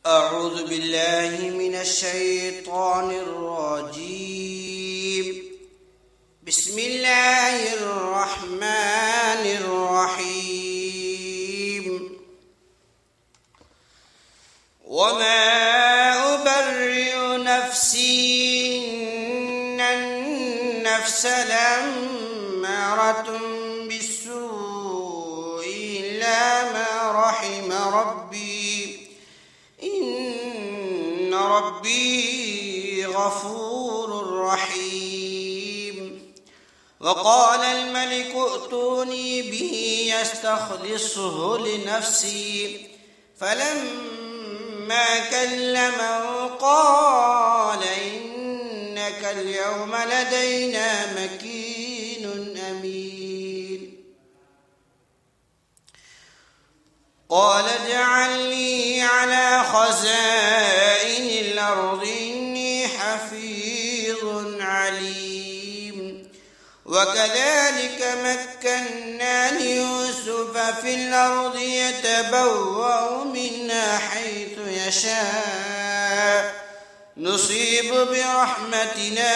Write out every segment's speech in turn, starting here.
أعوذ بالله من الشيطان الرجيم. بسم الله الرحمن الرحيم. وما أبرئ نفسي إن النفس لأمارة بالسوء إلا ما رحم ربي إن ربي غفور رحيم. وقال الملك ائتوني به يستخلصه لنفسي فلما كلمه قال إنك اليوم لدينا مكين أمين. قال اجعلني على خزائن الأرض إني حفيظ عليم. وكذلك مكنا ليوسف في الأرض يتبوأ منها حيث يشاء نصيب برحمتنا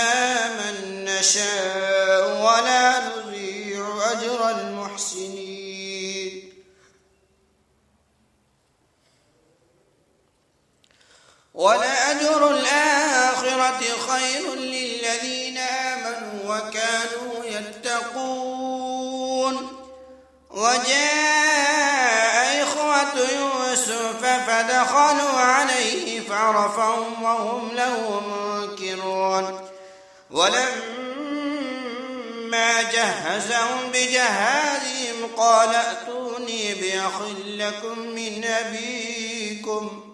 من نشاء ولا نضيع أجر المحسنين. ولأجر الآخرة خير للذين آمنوا وكانوا يتقون. وجاء إخوة يوسف فدخلوا عليه فعرفهم وهم له منكرون. ولما جهزهم بجهازهم قال ائتوني بأخ لكم من أبيكم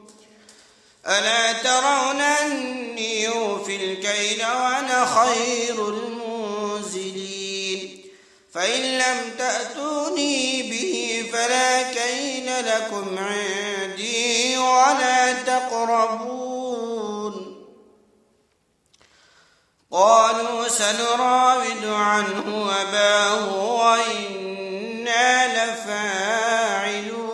ألا ترون أني أوفي الكيل وأنا خير المنزلين. فإن لم تأتوني به فلا كيل لكم عندي ولا تقربون. قالوا سنراود عنه أباه وإنا لفاعلون.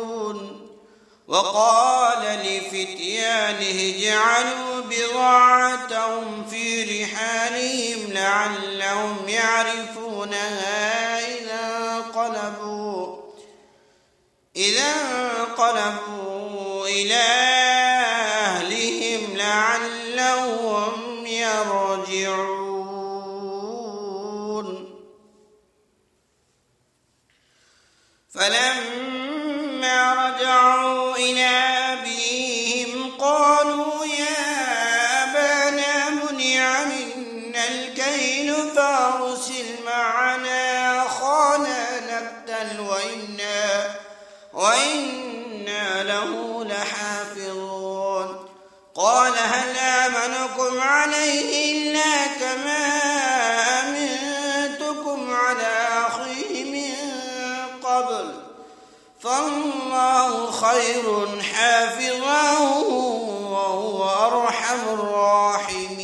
وقال لفتيانه اجعلوا بضاعتهم في رحالهم لعلهم يعرفونها إذا انقلبوا إلى أهلهم لعلهم يرجعون. فلما رجعوا إلى أبيهم قالوا يا أبانا منع منا الكيل فأرسل معنا أخانا نكتل وإنا له لحافظون. قال هل آمنكم عليه إلا كما أمنتكم على أخيه من قبل فالله خير حافظا وهو أرحم الراحمين.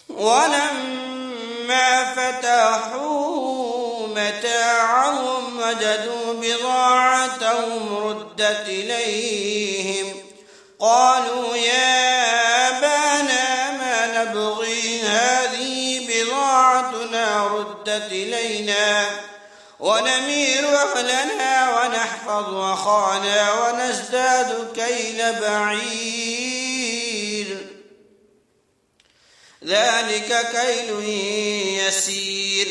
ولما فتحوا متاعهم وجدوا بضاعتهم ردت إليهم قالوا يا أبانا ما نبغي هذه بضاعتنا ردت إلينا ونمير أهلنا ونحفظ أخانا ونزداد كيل بعير ذلك كيل يسير.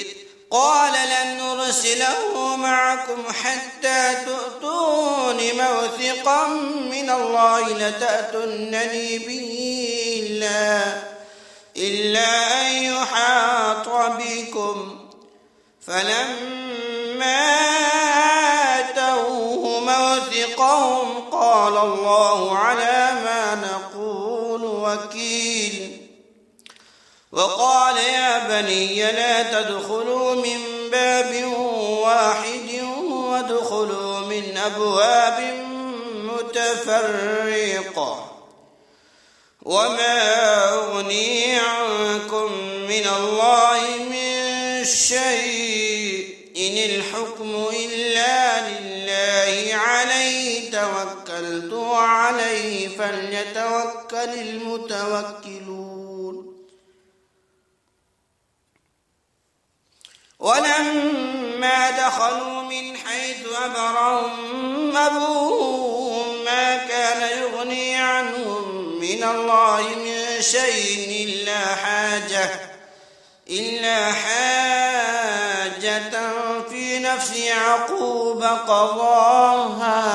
قال لن نرسله معكم حتى تؤتون موثقا من الله لتأتونني به إلا أن يحاط بكم. فلما آتوه موثقهم قال الله على ما نقول وكيل. وقال يا بني لا تدخلوا من باب واحد وادخلوا من أبواب متفرقة وما أغني عنكم من الله من شيء إن الحكم إلا لله عليه توكلت توكلت عليه فليتوكل المتوكلون. ولما دخلوا من حيث أمرهم أبوهم ما كان يغني عنهم من الله من شيء إلا حاجة في نفس يعقوب قضاها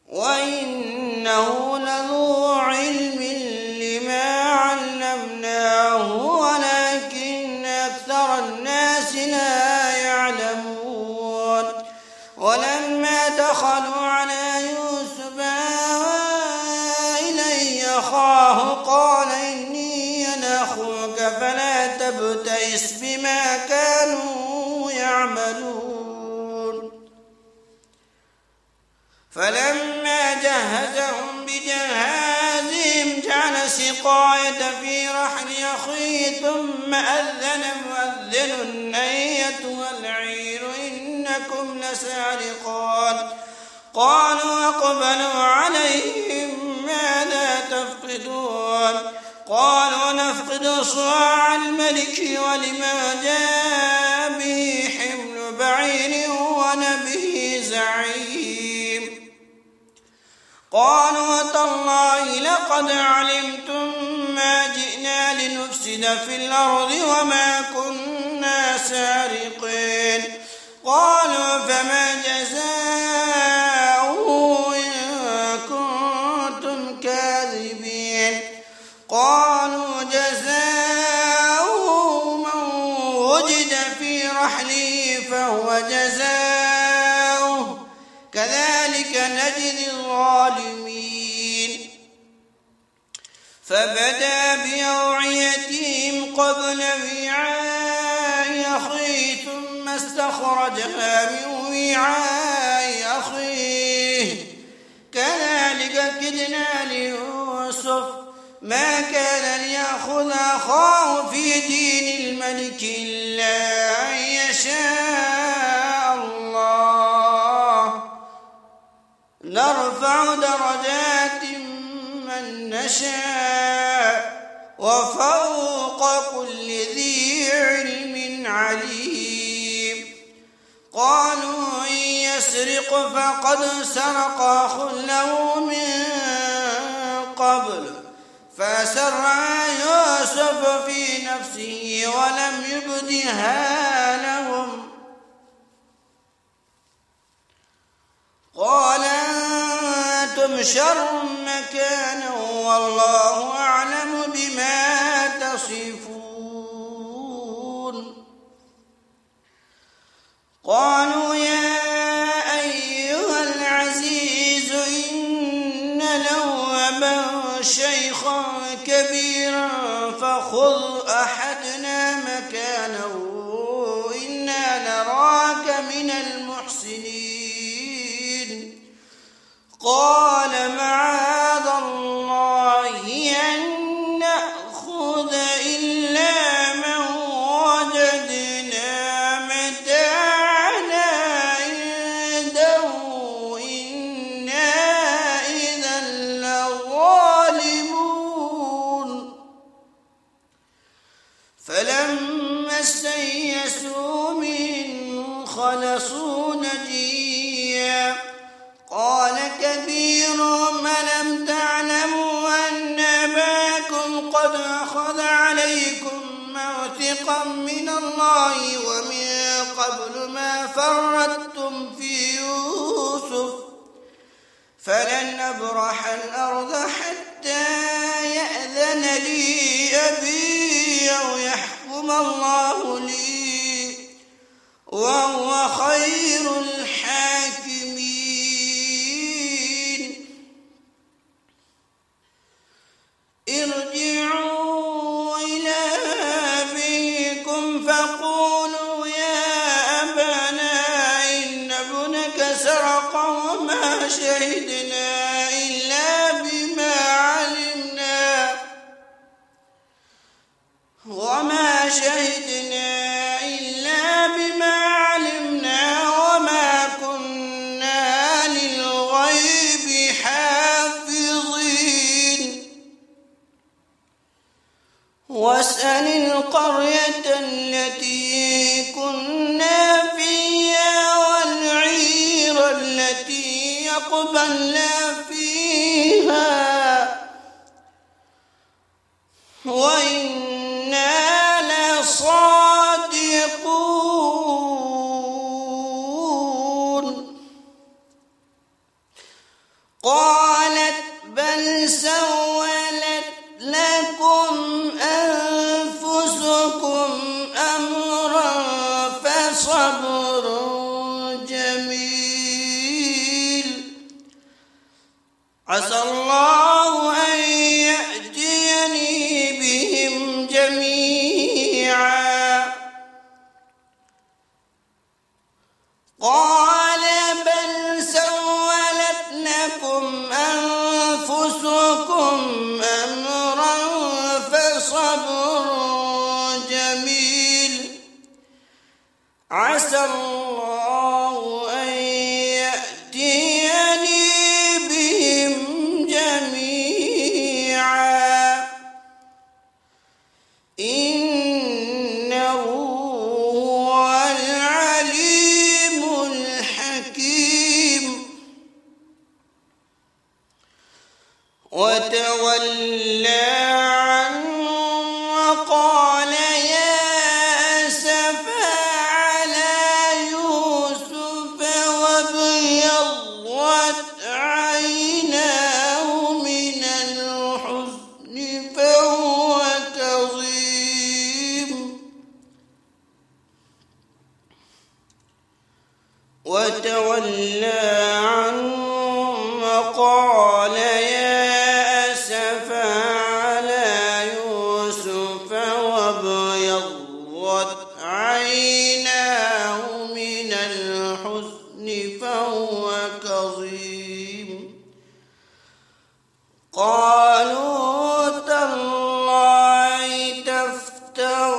وإنه لذو علم لما علمناه ولكن أكثر الناس لا يعلمون. ولما دخلوا على يوسف آوى إليه أخاه قال إني أنا أخوك فلا تبتئس بما كانوا يعملون. فلما جهزهم بجهازهم جعل السقاية في رحل أخيه ثم أذن مؤذن أيتها العير إنكم لسارقون. قالوا أقبلوا عليهم ماذا تفقدون؟ قالوا نفقد صواع الملك ولما جاء به حمل بعير ونبه زعيم. قالوا تالله لقد علمتم ما جئنا لنفسد في الأرض وما كنا سارقين. قالوا فما جزاؤه إن كنتم كاذبين؟ قالوا جزاؤه من وجد في رحله فهو جزاؤه كذلك نجزي الظالمين. فبدا بأوعيتهم قبل وعاء أخيه ثم استخرجها من وعاء أخيه كذلك كدنا ليوسف ما كان ليأخذ أخاه في دين الملك إلا أن يشاء الله نرفع درجات من نشاء وفوق كل ذي علم عليم. قالوا إن يسرق فقد سرق أخ له من قبل فأسرها يوسف في نفسه ولم يبدها لهم. قال أنتم شر مكانا والله أعلم بما تصفون. قالوا يا أيها العزيز إن له أبا شيخا كبيرا فخذ أحدنا مكانه إنا نراك من المحسنين. قال معاذ الله أن نأخذ إلا من وجدنا متاعنا عنده إنا إذا لظالمون. فلما استيئسوا منه خلصوا نجيا قال كبيرهم ألم تعلموا أن أباكم قد أخذ عليكم موثقا من الله ومن قبل ما فرطتم في يوسف فلن أبرح الأرض حتى يأذن لي أبي أو يحكم الله لي وهو خير الحاكمين. ارجعوا إلى أبيكم فقولوا يا أبانا إن ابنك سرق وما شهدنا إلا بما علمنا وما كنا واسأل القرية التي كنا فيها والعير التي أقبلنا فيها وإنا لصادقون. قالت بل سولت لكم أنفسكم أمرا فصبر جميل عسى الله أن يأتيني بهم جميعا. قال بل سولت لكم أنفسكم أمرا فصبر جميل عسى الله أن يأتيني بهم جميعا إنه هو العليم الحكيم. وتولى عنهم وقال يا أسفا على يوسف وابيضت عيناه من الحزن فهو كظيم. وتولى عنهم وقال يا أسفا على يوسف وابيضت عيناه من الحزن فهو كظيم. قالوا تالله تفتأ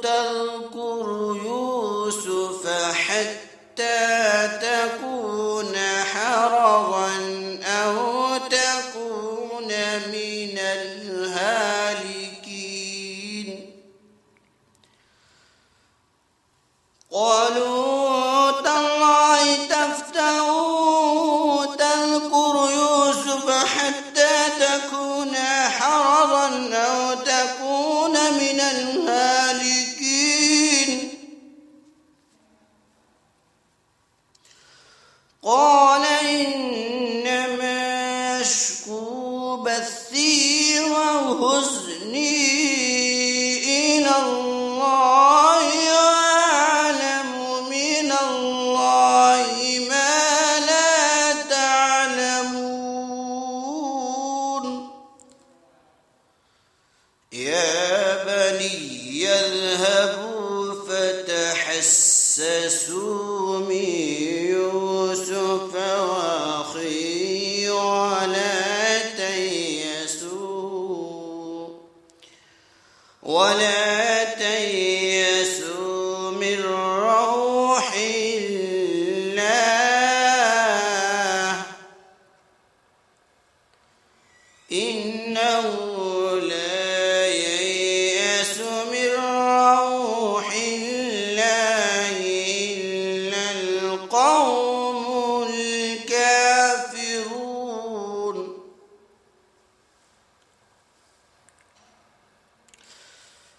تذكر يوسف حتى تكون حرضا أو تكون من الهالكين. قالوا تالله تفتأ تذكر يوسف حتى تكون حرضا أو تكون من الهالكين. قال إنما أشكو بثي وحزني إلى الله وأعلم من الله ما لا تعلمون. يا بني اذهبوا فتحسسوا من يوسف وأخيه ولا تيأسوا من روح الله إنه لا ييأس من روح الله إلا القوم الكافرون.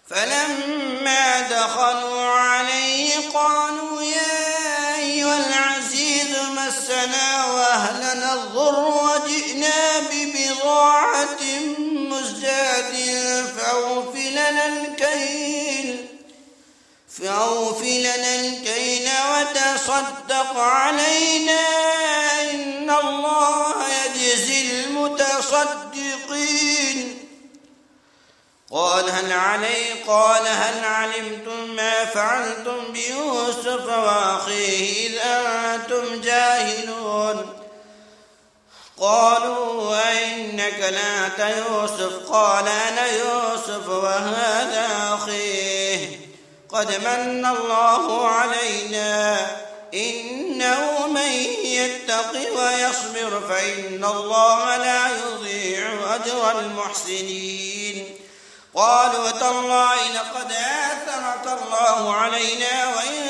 فلما دخلوا عليه قالوا يا أيها العزيز مسنا وأهلنا الضر وجئنا ببضاعة مزجاة فأوف لنا الكيل وتصدق علينا إن الله يجزي المتصدقين. قال هل علمتم ما فعلتم بيوسف وأخيه إذ أنتم جاهلون. قالوا أئنك لأنت يوسف قال أنا يوسف وهذا أخيه قد من الله علينا إنه من يتق ويصبر فإن الله لا يضيع أجر المحسنين. قالوا تالله لقد آثرك الله علينا وإن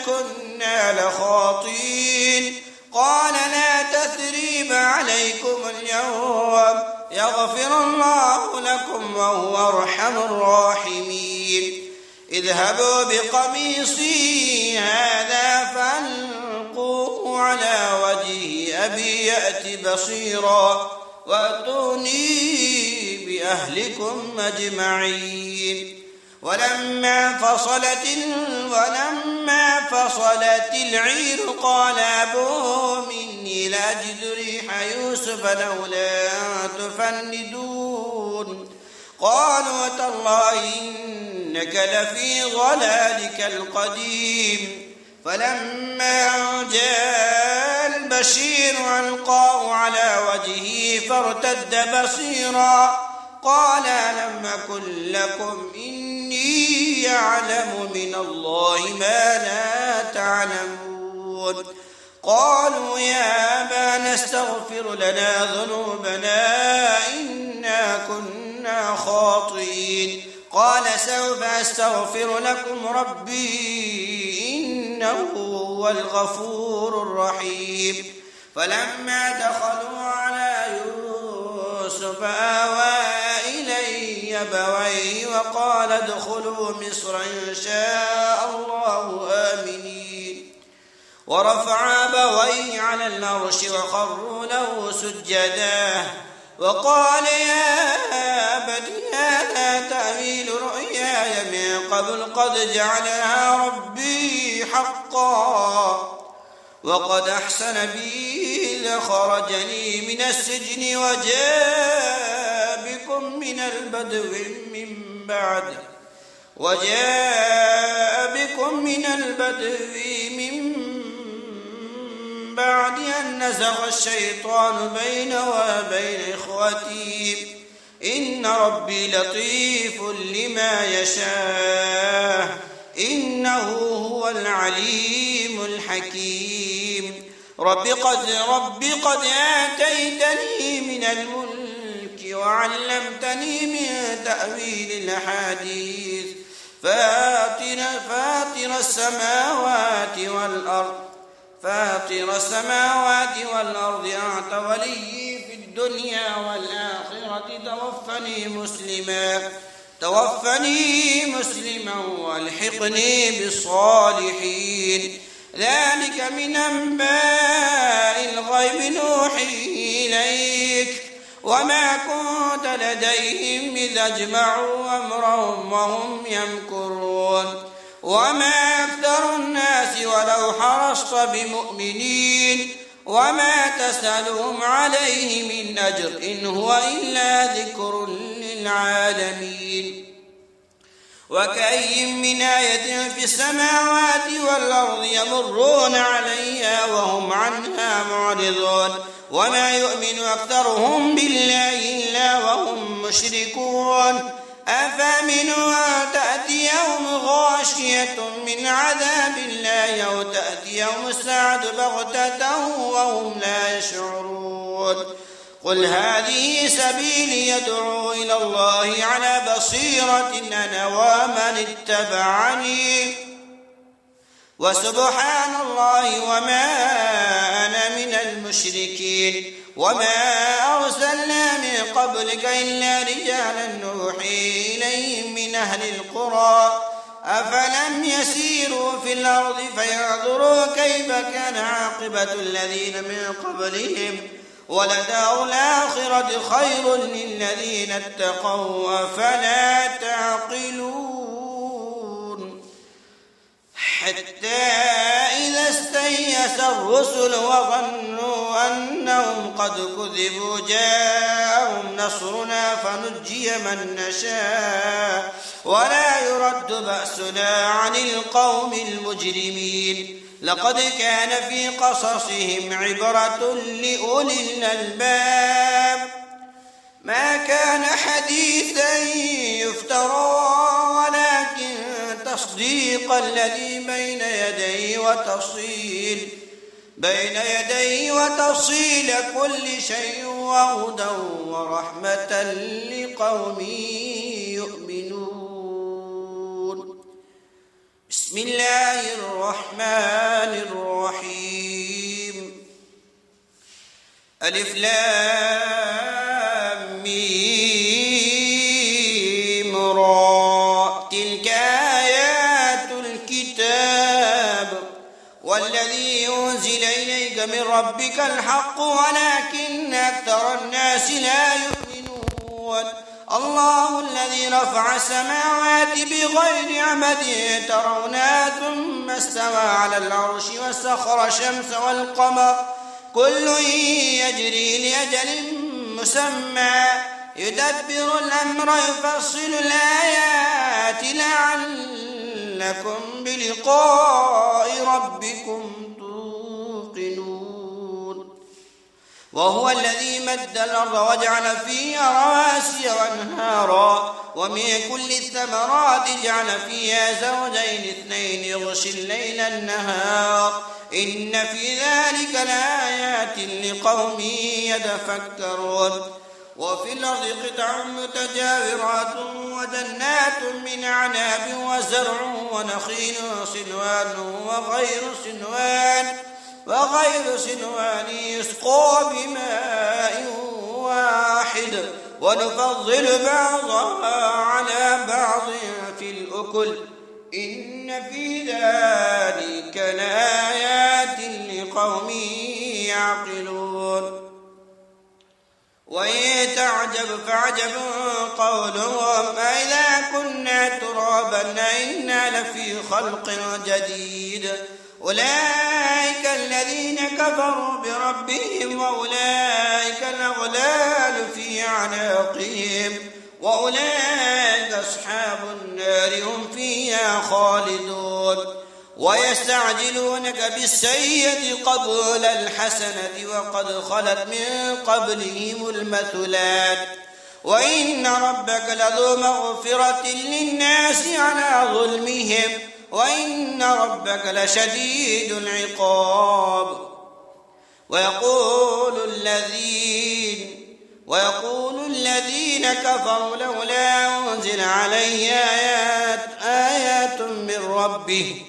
كنا لخاطئين قال لا تثريب عليكم اليوم يغفر الله لكم وهو أرحم الراحمين اذهبوا بقميصي هذا فألقوه على وجه أبي يأت بصيرا وأتوني بأهلكم أجمعين ولما فصلت العير قال أبوهم إني لأجد ريح يوسف لولا أن تفندون قالوا تالله إنك لفي ضلالك القديم فلما جاء البشير ألقاه على وجهه فارتد بصيرا قال ألم أقل لكم إني أعلم من الله ما لا تعلمون قالوا يا أبانا استغفر لنا ذنوبنا إنا كنا خاطئين قال سوف أستغفر لكم ربي إنه هو الغفور الرحيم فلما دخلوا على يوسف آوى إليه أبويه وقال ادخلوا مصر إن شاء الله آمنين ورفع أبويه على العرش وخروا له سجدا وقال يا أبت هذا تأويل رؤياي من قبل قد جعلها ربي حقا وقد أحسن بي إذ خرجني من السجن وجاء بكم من البدو من بعد أن نزغ الشيطان بيني وبين إخوتي إن ربي لطيف لما يشاء إنه هو العليم الحكيم رب قد آتيتني من الملك وعلمتني من تأويل الأحاديث فاطر السماوات والأرض أنت ولي في الدنيا والآخرة توفني مسلما والحقني بالصالحين ذلك من أنباء الغيب نوحيه إليك وما كنت لديهم إذ أجمعوا أمرهم وهم يمكرون وما أكثر الناس ولو حرصت بمؤمنين وما تسألهم عليه من أجر إن هو إلا ذكر للعالمين وكأي من آية في السماوات والأرض يمرون عليها وهم عنها معرضون وما يؤمن أكثرهم بالله إلا وهم مشركون أفامنوا أن تأتيهم غاشية من عذاب الله أو تأتيهم الساعة بغتة وهم لا يشعرون قل هذه سبيلي يدعو إلى الله على بصيرة أنا ومن اتبعني وسبحان الله وما أنا من المشركين وما أرسلنا من قبلك إلا رجالا نوحي إليهم من أهل القرى أفلم يسيروا في الأرض فينظروا كيف كان عاقبة الذين من قبلهم ولدار الآخرة خير للذين اتقوا أفلا تعقلون حتى إذا استيأس الرسل وظنوا أنهم قد كذبوا جاءهم نصرنا فنجي من نشاء ولا يرد بأسنا عن القوم المجرمين لقد كان في قصصهم عبرة لأولي الألباب ما كان حديثا يفترى ولكن تصديق الذي بين يديه وتفصيل كل شيء وهدى ورحمة لقوم يؤمنون بسم الله الرحمن الرحيم ألف لام ميم را تلك آيات الكتاب والذي أنزل إليك من ربك الحق ولكن أكثر الناس لا يؤمنون الله الذي رفع السماوات بغير عمد ترونها ثم استوى على العرش وسخر الشمس والقمر كل يجري لأجل مسمى يدبر الأمر يفصل الآيات لعلكم بلقاء ربكم توقنون وهو الذي مد الأرض وجعل فيها رواسي وأنهارا ومن كل الثمرات جعل فيها زوجين اثنين يغشي الليل النهار إن في ذلك لآيات لقوم يتفكرون وفي الأرض قطع متجاورات وجنات من أعناب وزرع ونخيل صنوان وغير صنوان يسقى بماء واحد ونفضل بعضها على بعض في الأكل إن في ذلك لآيات لقوم يعقلون وإن تعجب فعجب قولهم أإذا كنا ترابا إنا لفي خلق جديد أولئك الذين كفروا بربهم وأولئك الأغلال في أعناقهم وأولئك أصحاب النار هم فيها خالدون ويستعجلونك بالسيئة قبل الحسنة وقد خلت من قبلهم المثلات وإن ربك لذو مغفرة للناس على ظلمهم وإن ربك لشديد العقاب ويقول الذين كفروا لولا أنزل عليه آيات من ربه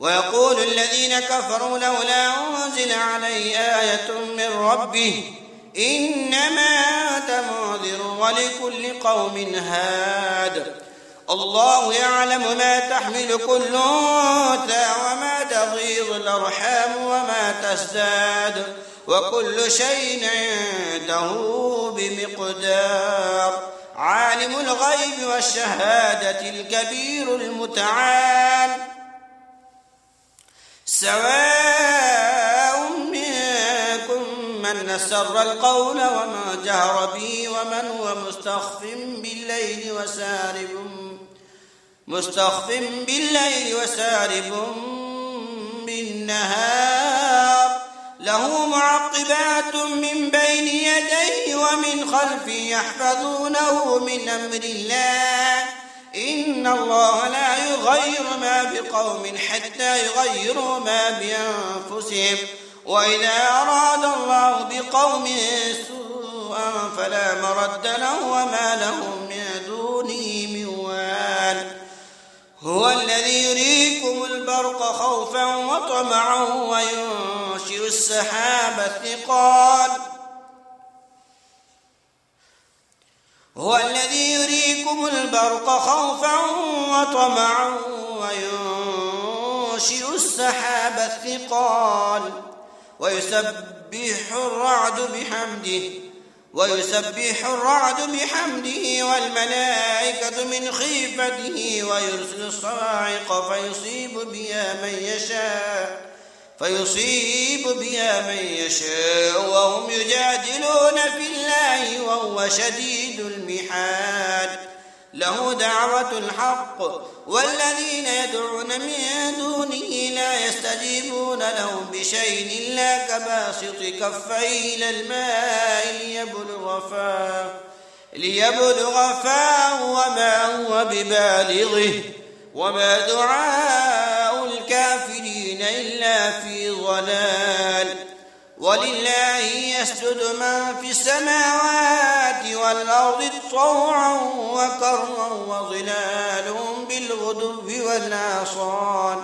ويقول الذين كفروا لولا أنزل عليه آية من ربه إنما أنت منذر ولكل قوم هاد الله يعلم ما تحمل كل أنثى وما تغيض الأرحام وما تزداد وكل شيء عنده بمقدار عالم الغيب والشهادة الكبير المتعال سواء منكم من أسر القول ومن جهر به ومن هو مستخف بالليل وسارب بالنهار له معقبات من بين يديه ومن خلفه يحفظونه من أمر الله إن الله لا يغير ما بقوم حتى يغيروا ما بأنفسهم وإذا أراد الله بقوم سوءا فلا مرد له وما لهم من دونه من وال هو الذي يريكم البرق خوفا وطمعا وينشئ السحاب الثقال هو الذي يريكم البرق خوفا وطمعا وينشئ السحاب الثقال ويسبح الرعد بحمده والملائكة من خيفته ويرسل الصواعق فيصيب بها من يشاء وهم يجادلون في الله وهو شديد المحال له دعوة الحق والذين يدعون من دونه لا يستجيبون لهم بشيء إلا كباسط كفيه إلى الماء ليبلغ فاه وما هو ببالغه وما دعاء الكافرين إلا في ضلال ولله يسجد من في السماوات والأرض طوعا وكرها وظلالهم بالغدو والآصال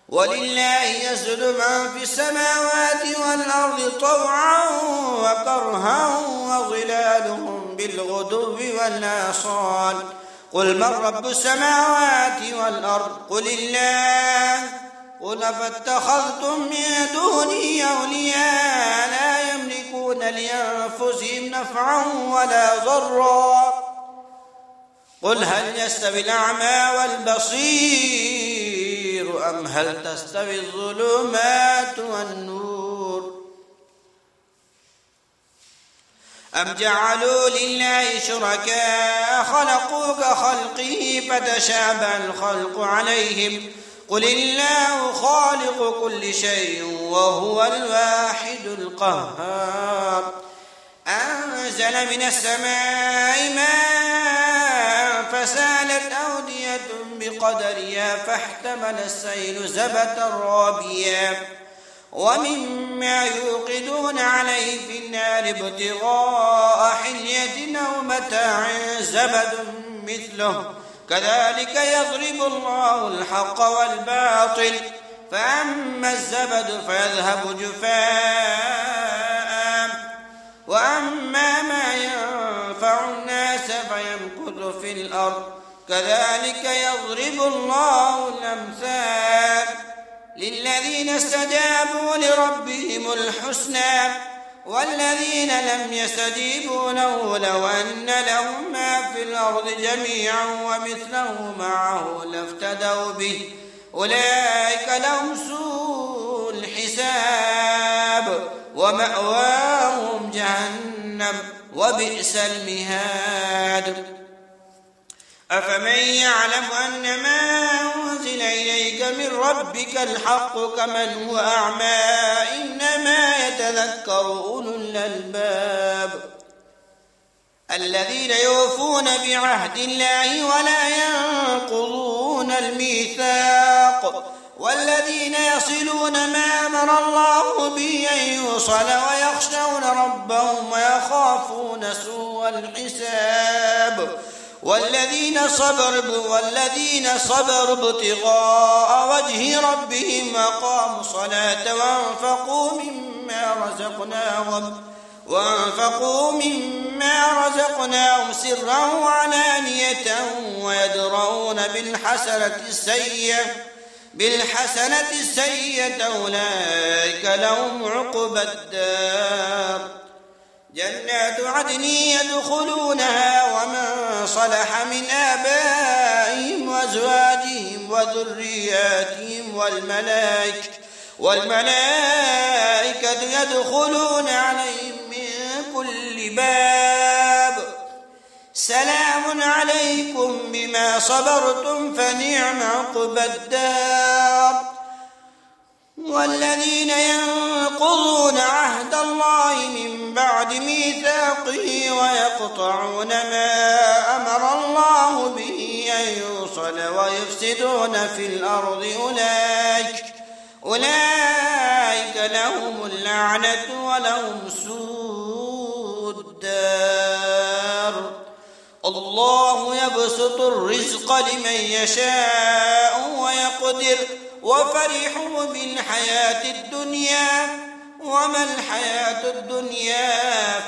ولله يسجد من في السماوات والأرض طوعا وكرها وظلالهم بالغدو والآصال قل من رب السماوات والأرض قل الله قل فاتخذتم من دونه أولياء لا يملكون لأنفسهم نفعا ولا ضرا قل هل يستوي الأعمى والبصير أم هل تستوي الظلمات والنور أم جعلوا لله شركاء خلقوا كخلقه فتشابه الخلق عليهم قل الله خالق كل شيء وهو الواحد القهار أنزل من السماء ماء فسالت أودية بقدرها فاحتمل السيل زبدا رابيا ومما يوقدون عليه في النار ابتغاء حلية أو متاع زبد مثله كذلك يضرب الله الحق والباطل فأما الزبد فيذهب جفاء وأما ما ينفع الناس فيمكث في الأرض كذلك يضرب الله الأمثال للذين استجابوا لربهم الحسنى والذين لم يستجيبوا له لو أن لهم ما في الأرض جميعا ومثله معه لافتدوا به أولئك لهم سوء الحساب ومأواهم جهنم وبئس المهاد أفمن يعلم أن ما أنزل إليك من ربك الحق كمن هو أعمى إنما يتذكر أولو الألباب الذين يوفون بعهد الله ولا ينقضون الميثاق والذين يصلون ما أمر الله به أن يوصل ويخشون ربهم ويخافون سوء الحساب والذين صبروا ابتغاء وجه ربهم أقاموا الصلاة وأنفقوا مما رزقناهم سرا وعلانية ويدرؤون بالحسنة السيئة أولئك لهم عقبى الدار جنات عدن يدخلونها ومن صلح من آبائهم وأزواجهم وذرياتهم والملائكة يدخلون عليهم من كل باب سلام عليكم بما صبرتم فنعم عقبى الدار والذين ينقضون عهد الله من بعد ميثاقه ويقطعون ما أمر الله به أن يوصل ويفسدون في الأرض أولئك لهم اللعنة ولهم سوء الدار الله يبسط الرزق لمن يشاء ويقدر وفرحوا بالحياة الدنيا وما الحياة الدنيا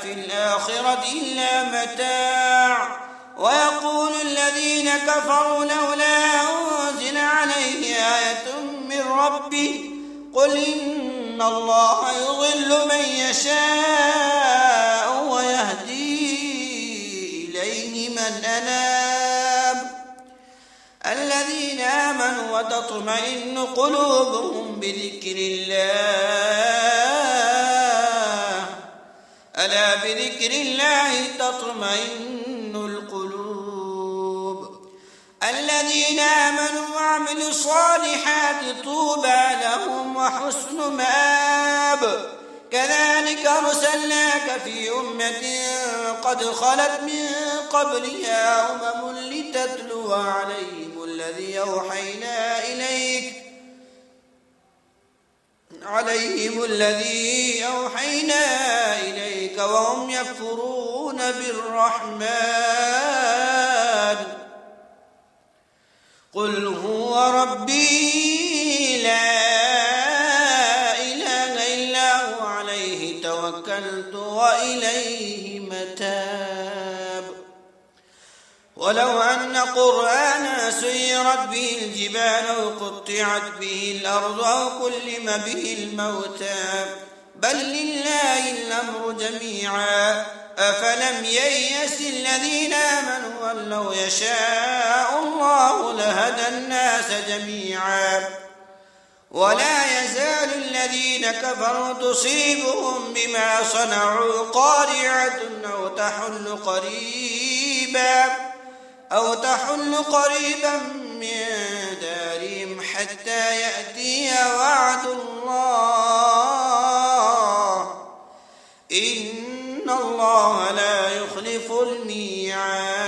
في الآخرة إلا متاع ويقول الذين كفروا لولا أنزل عليه آية من ربه قل إن الله يضل من يشاء ويهدي إليه من أناب الذين آمنوا وتطمئن قلوبهم بذكر الله ألا بذكر الله تطمئن القلوب الذين آمنوا وعملوا الصالحات طوبى لهم وحسن مآب كذلك أرسلناك في أمة قد خلت من قبلها أمم لتتلو عليهم الذي أوحينا إليك عليهم الذي أوحينا إليك وهم يكفرون بالرحمن قل هو ربي لا إله إلا هو عليه توكلت وإليه متاب ولو أن قرآنا سيرت به الجبال وقطعت به الأرض أو كلم به الموتى بل لله الأمر جميعا أفلم ييأس الذين آمنوا أن لو يشاء الله لهدى الناس جميعا ولا يزال الذين كفروا تصيبهم بما صنعوا قارعة أو تحل قريبا من دارهم حتى يأتي وعد الله إن الله لا يخلف الميعاد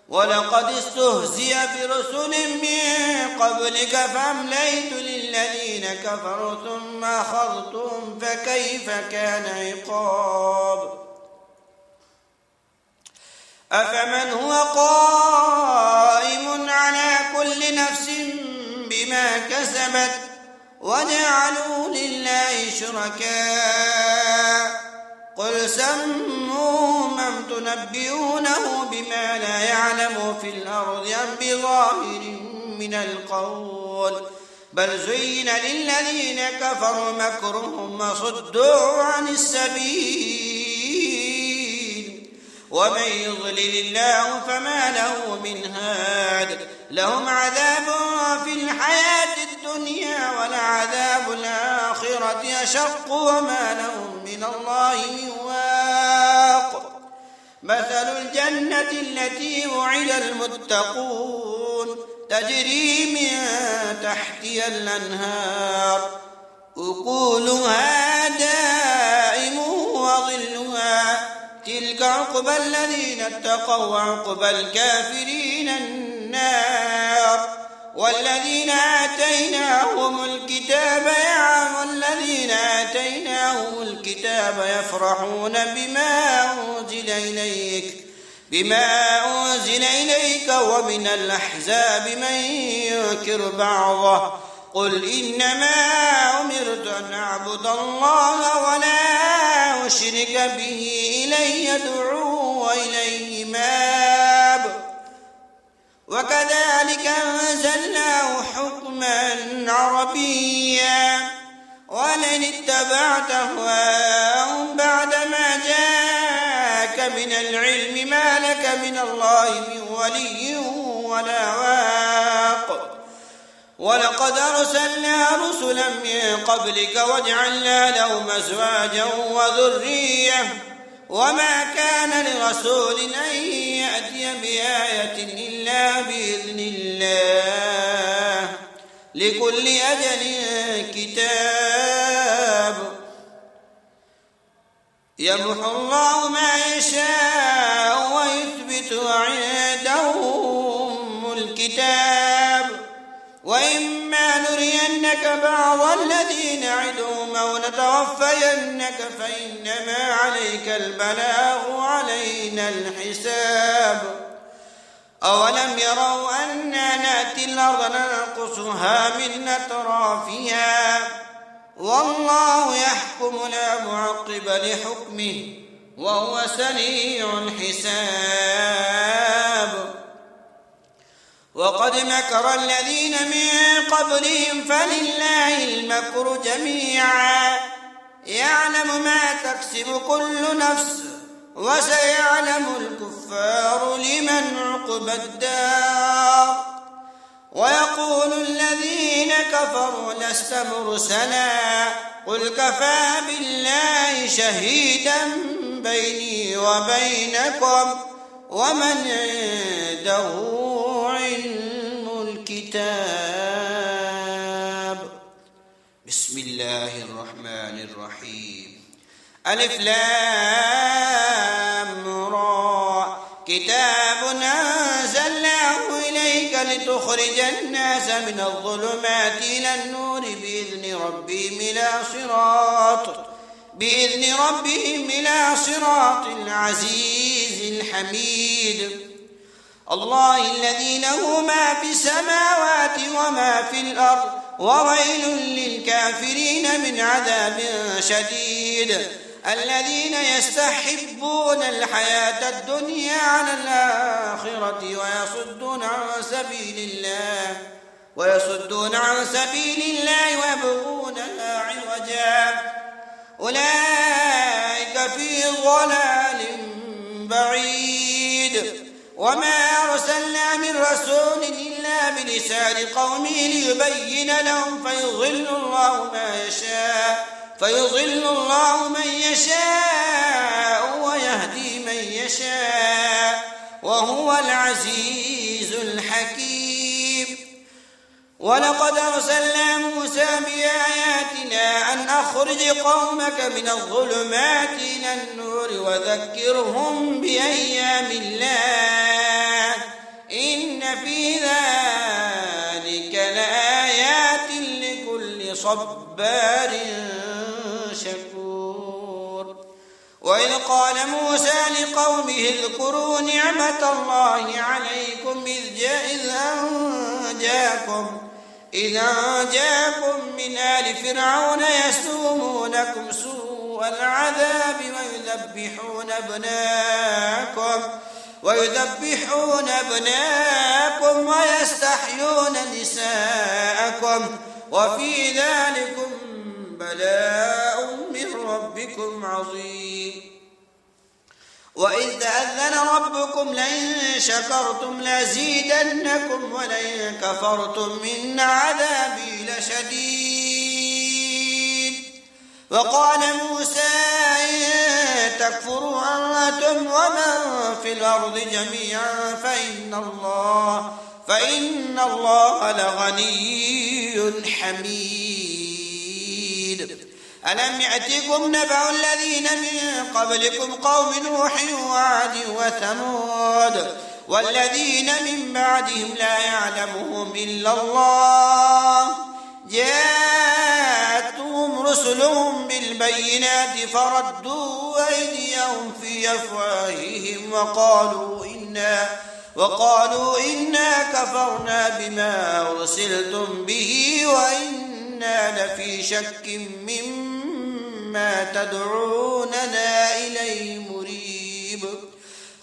ولقد استهزئ برسل من قبلك فأمليت للذين كفروا ثم أخذتهم فكيف كان عقاب أفمن هو قائم على كل نفس بما كسبت وجعلوا لله شركاء قل سموا من تنبئونه بما لا يعلم في الأرض أم بظاهر من القول بل زين للذين كفروا مكرهم وصدوا عن السبيل ومن يضلل الله فما له من هاد لهم عذاب في الحياة الدنيا ولعذاب الآخرة أشق وما لهم من الله من واق مثل الجنة التي وعد المتقون تجري من تحتها الأنهار أكلها دائم وظلها تلك عقبى الذين اتقوا وعقبى الكافرين النار والذين آتيناهم الكتاب يفرحون بما أنزل إليك ومن الأحزاب من ينكر بعضه قل إنما أمرت أن أعبد الله ولا أشرك به إليه أدعو وإليه مآب وكذلك أنزلناه حكما عربيا ولئن اتبعت أهواءهم بعدما جاءك من العلم ما لك من الله من ولي ولا واق ولقد أرسلنا رسلا من قبلك وجعلنا لهم أزواجا وذرية وما كان لرسول أن يأتي بآية إلا بإذن الله لكل أجل كتاب يمحو الله ما يشاء ويثبت وعنده أم الكتاب وإما نرينك بعض الذي نعدهم أو نتوفينك فإنما عليك البلاغ وعلينا الحساب أولم يروا أنا نأتي الأرض ننقصها من أطرافها والله يحكم لا معقب لحكمه وهو سريع الحساب وقد مكر الذين من قبلهم فلله المكر جميعا يعلم ما تكسب كل نفس وسيعلم الكفار لمن عقبى الدار ويقول الذين كفروا لست مرسلا قل كفى بالله شهيدا بيني وبينكم ومن عنده علم الكتاب بسم الله الرحمن الرحيم ألف لام را كتاب أنزلناه إليك لتخرج الناس من الظلمات إلى النور بإذن بإذن ربهم إلى صراط العزيز الحميد. الله الذي له ما في السماوات وما في الأرض وويل للكافرين من عذاب شديد. الذين يستحبون الحياة الدنيا على الآخرة ويصدون عن سبيل الله ويبغونها عوجا أولئك في ضلال بعيد. وما أرسلنا من رسول إلا بلسان قومه ليبين لهم فيضل الله من يشاء ويهدي من يشاء وهو العزيز الحكيم. ولقد أرسلنا موسى بآياتنا أن أخرج قومك من الظلمات إلى النور وذكرهم بأيام الله إن في ذلك لآيات لكل صبار شكور. وإذ قال موسى لقومه اذكروا نعمة الله عليكم إذ أنجاكم من آل فرعون يسومونكم سوء العذاب ويذبحون أبناءكم ويستحيون نساءكم وفي ذلكم بلاء من ربكم عظيم. وإذ تأذن ربكم لئن شكرتم لأزيدنكم ولئن كفرتم إن عذابي لشديد. وقال موسى إن تكفروا أنتم ومن في الأرض جميعا فإن الله لغني حميد. ألم يأتكم نبأ الذين من قبلكم قوم نوح وعاد وثمود والذين من بعدهم لا يعلمهم إلا الله جاءتهم رسلهم بالبينات فردوا أيديهم في أفواههم وقالوا إنا كفرنا بما أرسلتم به وإنا لفي شك مما تدعوننا إليه مريب.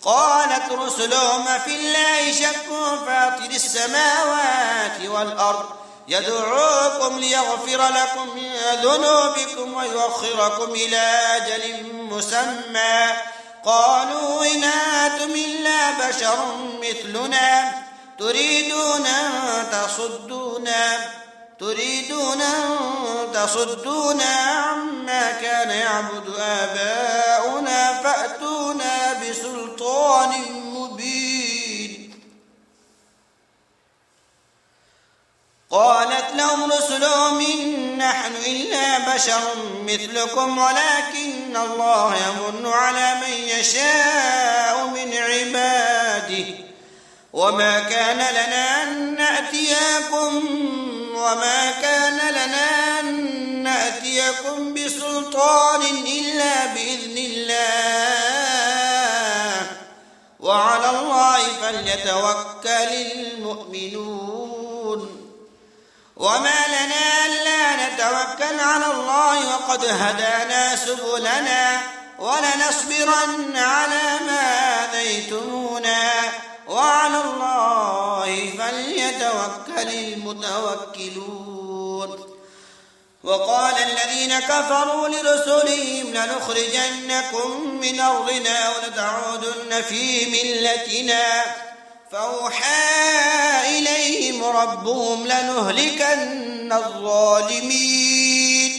قالت رسلهم في الله شك فاطر السماوات والأرض يدعوكم ليغفر لكم من ذنوبكم ويؤخركم إلى أجل مسمى قالوا إن أنتم إلا بشر مثلنا تريدون أن تصدونا عما كان يعبد آباؤنا فأتونا بسلطان مبين. قالت لهم رسلهم إن نحن إلا بشر مثلكم ولكن الله يمن على من يشاء من عباده وما كان لنا أن نأتيكم بسلطان إلا بإذن الله وعلى الله فليتوكل المؤمنون. وما لنا ألا نتوكل على الله وقد هدانا سبلنا ولنصبرن على ما آذيتمونا وعلى الله فليتوكل المتوكلون. وقال الذين كفروا لرسلهم لنخرجنكم من أرضنا ولتعودن في ملتنا فأوحى إليهم ربهم لنهلكن الظالمين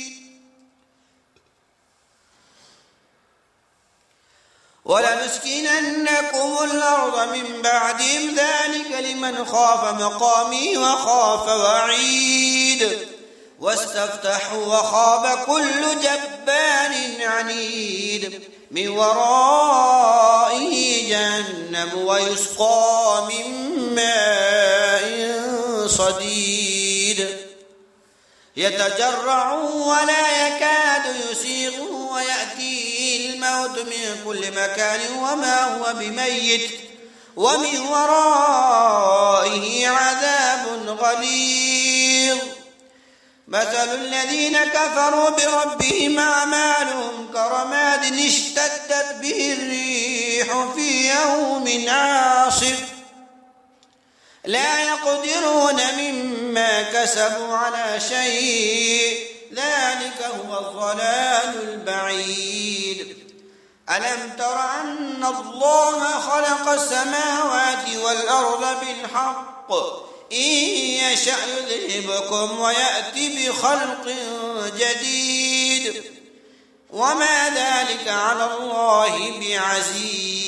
ولنسكننكم الأرض من بعدهم ذلك لمن خاف مقامي وخاف وعيد. واستفتحوا وخاب كل جبار عنيد من ورائه جهنم ويسقى من ماء صديد يتجرع ولا يكاد يسيغه ويأتيه الموت من كل مكان وما هو بميت ومن ورائه عذاب غليظ. مثل الذين كفروا بربهم أعمالهم كرماد اشتدت به الريح في يوم عاصف لا يقدرون مما كسبوا على شيء ذلك هو الضلال البعيد. ألم تر أن الله خلق السماوات والأرض بالحق إن يشأ يذهبكم ويأتي بخلق جديد وما ذلك على الله بعزيز.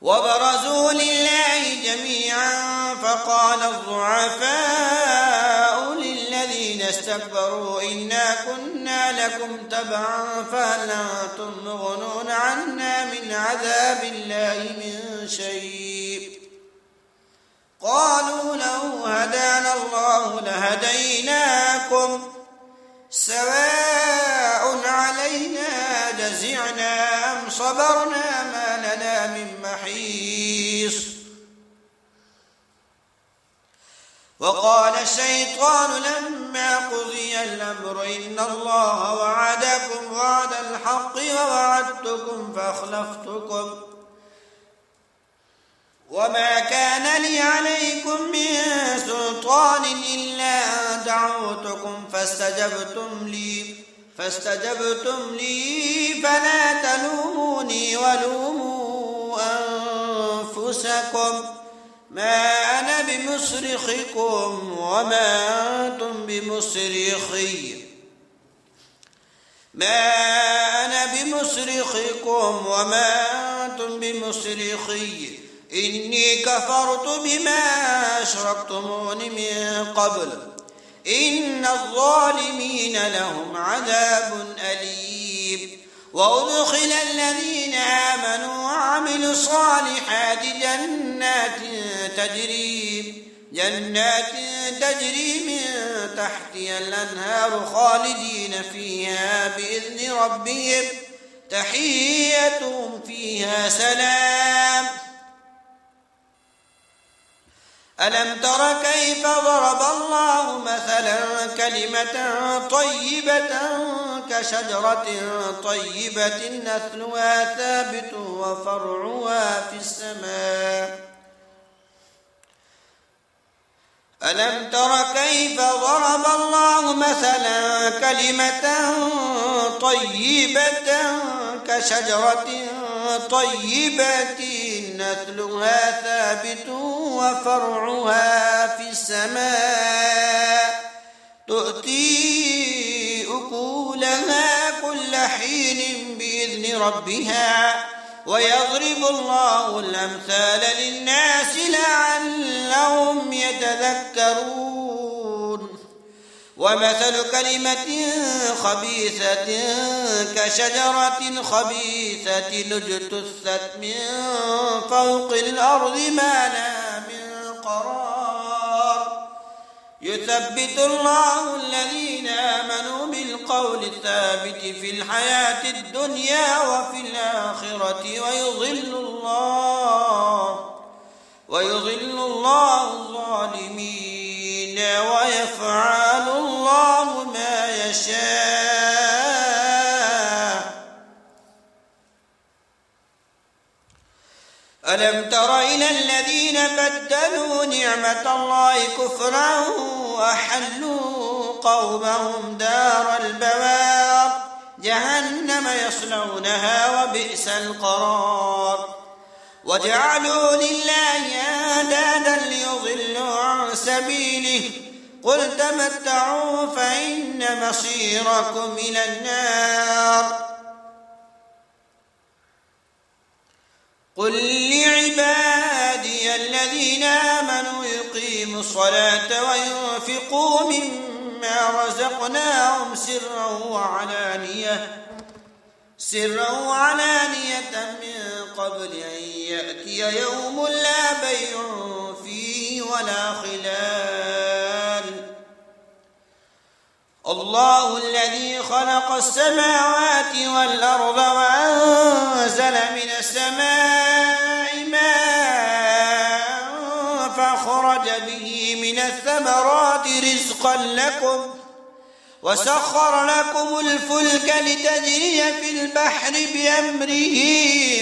وبرزوا لله جميعا فقال الضعفاء للذين استكبروا إنا كنا لكم تبعا فهل أنتم مغنون عنا من عذاب الله من شيء قالوا لو هدانا الله لهديناكم سواء علينا جزعنا أم صبرنا ما لنا من محيص. وقال الشيطان لما قضي الأمر إن الله وعدكم وعد الحق ووعدتكم فأخلفتكم وما كان لي عليكم من سلطان إلا أن دعوتكم فاستجبتم لي فلا تلوموني ولوموا أنفسكم ما أنا بمصرخكم وما أنتم بمصرخي إني كفرت بما أشركتمون من قبل إن الظالمين لهم عذاب أليم. وأدخل الذين آمنوا وعملوا الصالحات جنات تجري من تحتها الأنهار خالدين فيها بإذن ربهم تحيتهم فيها سلام. ألم تر كيف ضرب الله مثلا كلمة طيبة كشجرة طيبة نخلها ثابت وفرعها في السماء. ألم تر كيف ضرب الله مثلا كلمة طيبة كشجرة طيبة نخلها ثابت وفرعها في السماء تؤتي أكلها كل حين بإذن ربها ويضرب الله الأمثال للناس لعلهم يتذكرون. ومثل كلمة خبيثة كشجرة خبيثة اجتثت من فوق الأرض ما لها من قرار يثبت الله الذين آمنوا بالقول الثابت في الحياة الدنيا وفي الآخرة ويضل الله الظالمين ويفعل الله ما يشاء. ألم تر إلى الذين بدلوا نعمة الله كفرا وأحلوا قومهم دار البوار جهنم يصلونها وبئس القرار. وجعلوا لله أندادا ليضلوا عن سبيله قل تمتعوا فإن مصيركم إلى النار. قل لعبادي الذين آمنوا يقيموا الصلاة وينفقوا مما رزقناهم سرا وعلانية من قبل أن يأتي يوم لا بيع فيه ولا خلال. الله الذي خلق السماوات والأرض وأنزل من السماء ماء فأخرج به من الثمرات رزقا لكم وسخر لكم الفلك لتجري في البحر بأمره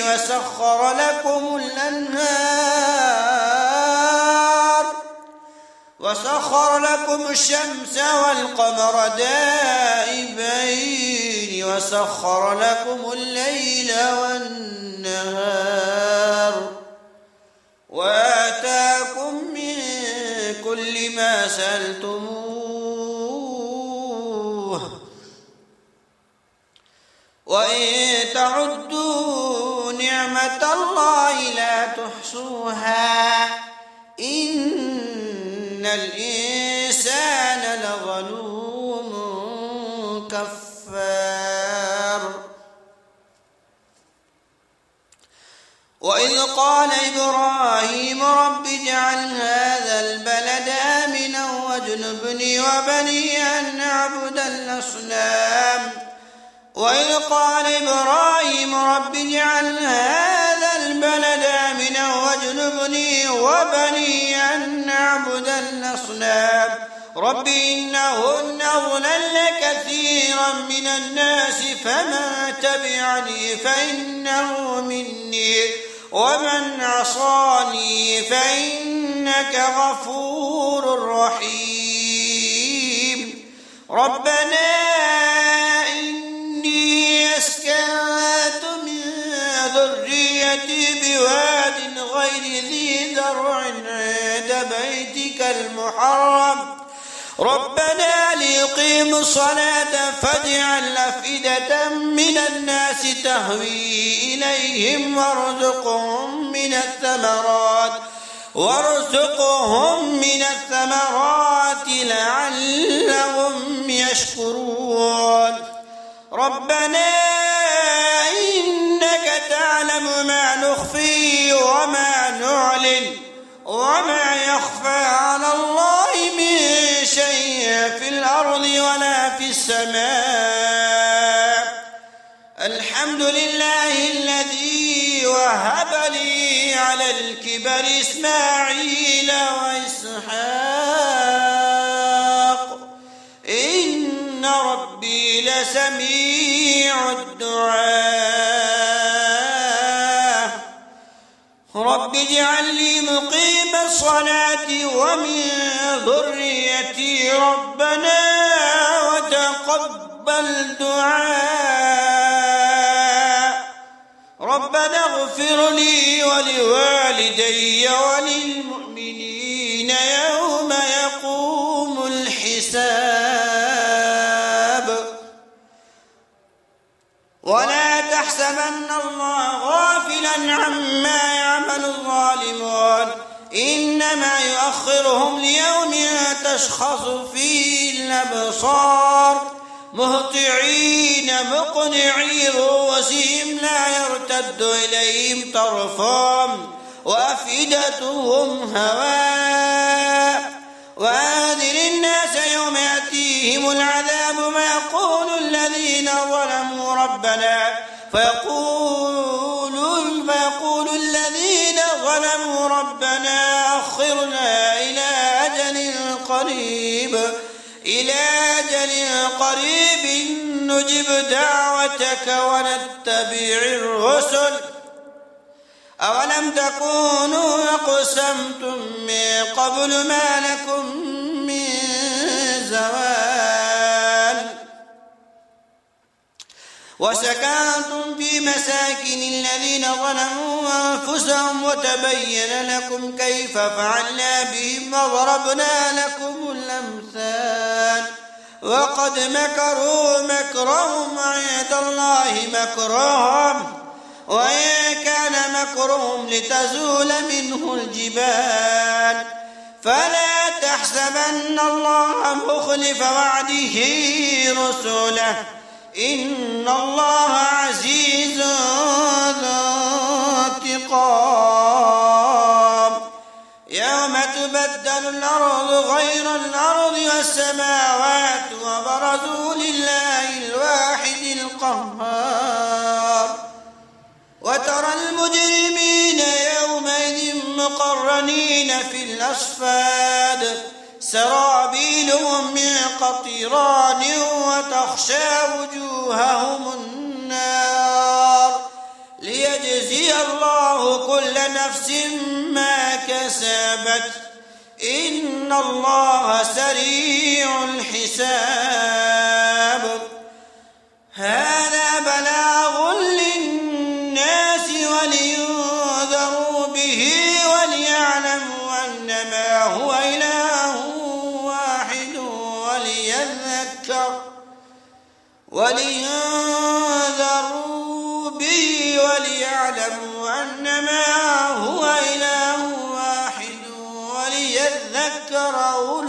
وسخر لكم الأنهار وسخر لكم الشمس والقمر دائبين وسخر لكم الليل والنهار وآتاكم من كل ما سألتموه وإن تعدوا نعمة الله لا تحصوها إن الإنسان لظلوم كفار. وإذ قال إبراهيم رب اجعل هذا البلد آمنا واجنبني وبني أن نعبد الأصنام. وإذ قال إبراهيم رب اجعل هذا البلد آمنا واجنبني وبني أن نعبد الأصنام. رب إنهن أضللن كثيرا من الناس فمن تبعني فإنه مني ومن عصاني فإنك غفور رحيم. ربنا أسكنت من ذريتي بواد غير ذي زرع عند بيتك المحرم ربنا ليقيموا الصلاة فاجعل أفئدة من الناس تهوي إليهم وارزقهم من الثمرات لعلهم يشكرون. ربنا إنك تعلم ما نخفي وما نعلن وما يخفى على الله من شيء في الأرض ولا في السماء. الحمد لله الذي وهب لي على الكبر إسماعيل وإسحاق إن ربي لسميع الدعاء. رب اجعل لي مقيم الصلاة ومن ذريتي ربنا وتقبل دعاء. ربنا اغفر لي ولوالدي وللمؤمنين يوم يقوم الحساب. ولا تحسبن الله غافلا عما يعمل الظالمون إنما يؤخرهم ليوم تشخص فيه الأبصار مهطعين مقنعي رؤوسهم لا يرتد إليهم طرفهم وأفئدتهم هواء. وأنذر الناس يوم يأتيهم العذاب فيقول الذين ظلموا ربنا أخرنا إلى أجل قريب نجب دعوتك ونتبع الرسل. أولم تكونوا أقسمتم من قبل ما لكم من زوال وسكنتم في مساكن الذين ظلموا أنفسهم وتبين لكم كيف فعلنا بهم وضربنا لكم الأمثال. وقد مكروا مكرهم عند الله مكرهم وإن كان مكرهم لتزول منه الجبال. فلا تحسبن الله مخلف وعده رسله إن الله عزيز ذو انتقام. يوم تبدل الأرض غير الأرض والسماوات وبرزوا لله الواحد القهار وترى المجرمين يومئذ مقرنين في الأصفاد سرابيلهم من قطران وتخشى وجوههم النار ليجزي الله كل نفس ما كسبت إن الله سريع الحساب هذا بلاغ للناس ولينذروا به وليعلموا أنما هو إله واحد ولينذروا به وليعلموا أنما هو إله واحد وليذكر أولو